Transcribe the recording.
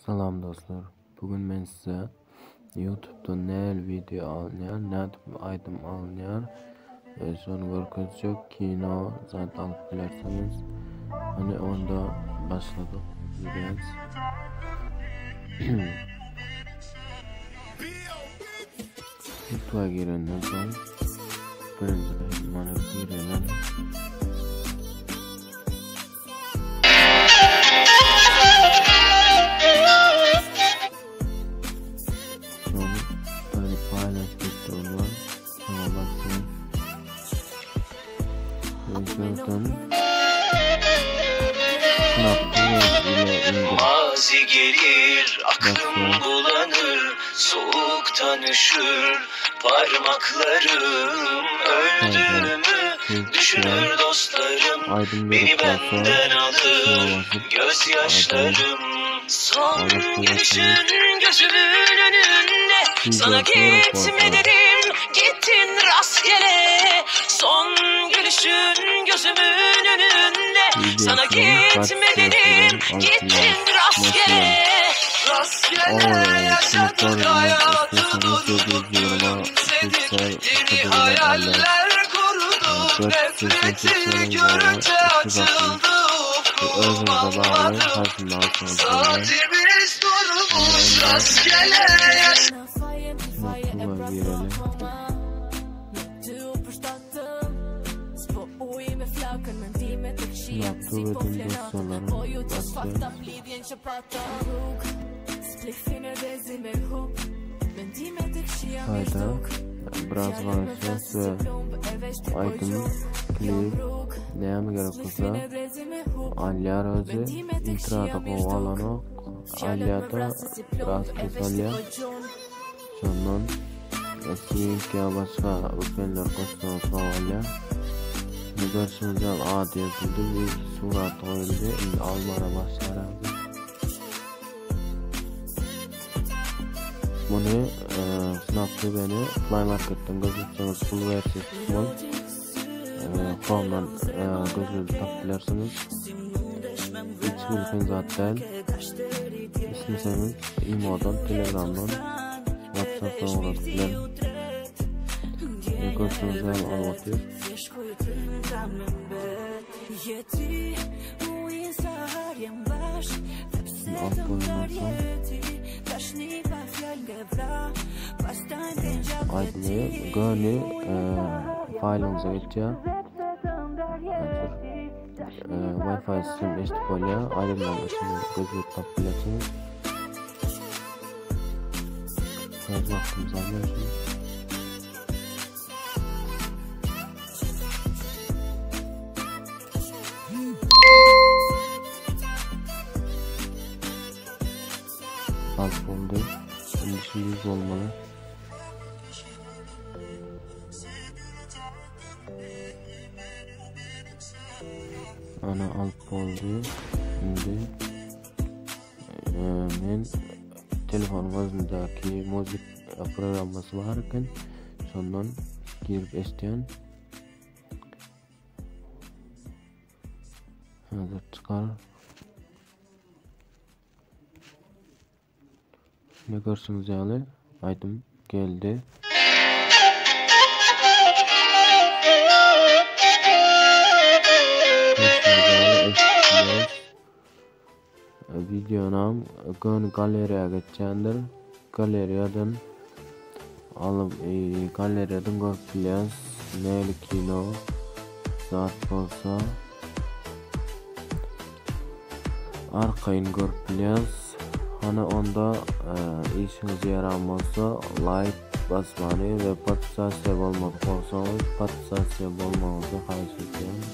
Salam dostlar. Bugün men size YouTube'da näl video alınýar, nädip aýdym alınýar, şonu görkezjek kino zat alyp bilersiňiz. Hani onda başladyk. Videomiz. YouTube'a girenden soň birinji mana girelim. Mazi gelir, aklım bulanır, soğuktan üşür parmaklarım, öldüğümü düşünür dostlarım, beni benden alır gözyaşlarım. Son gülüşün gözümün önünde, sana gitme dedim, gittin rastgele. Son gülüşün gözümün önünde, sana gitme dedim, gittin rastgele. Rastgele yaşadık hayatı durduk, sevdikleri hayaller kuruduk, nefretini görünce açıldı ufkum anladım. Saatimiz durmuş, rastgele yaşadık. Hayda biraz varacağız ve aydın klip neyme gerek olsa Alya özü intrada kovalanok Alya'da biraz kesalya sondan eski başka ülkeler koştuğu kovalya Mügarsınca A diye yazıldı ve surat koyuldu. Şimdi almana başlar. Bunu sınavda beni Play Market'ten gözlükseniz full versiyonu tutmam. Chrome'dan gözlüğü tapbilersiniz. Hiç bilgin zaten. İsteseniz Imo'dan, Telegram'dan, WhatsApp'tan uğraşabilir. Görüşürüz anlatıyor. Aydın'ı gönü failimize geçeceğim. Wi-Fi sistem eşlik oluyor. Aydın'dan şimdi gözlük tapbilersiniz. Söz vaktimiz alıyorsunuz. Az oldu. Şimdi 100 olmalı. Ana alıp oldu. Şimdi men telefonumuzdaki müzik programması varken sondan girip isteyen hazır çıkar. Ne görsünüz yani? Aydım geldi. Videonam galeriye geçendir. Galeriyadan alıp galeriyadan görüp neyli kino saat olsa arkayın görüp hani onda işinize yaramazsa like basmanı ve patisasiya olmak olsanız patisasiya olmanızı xahiş ediyorum.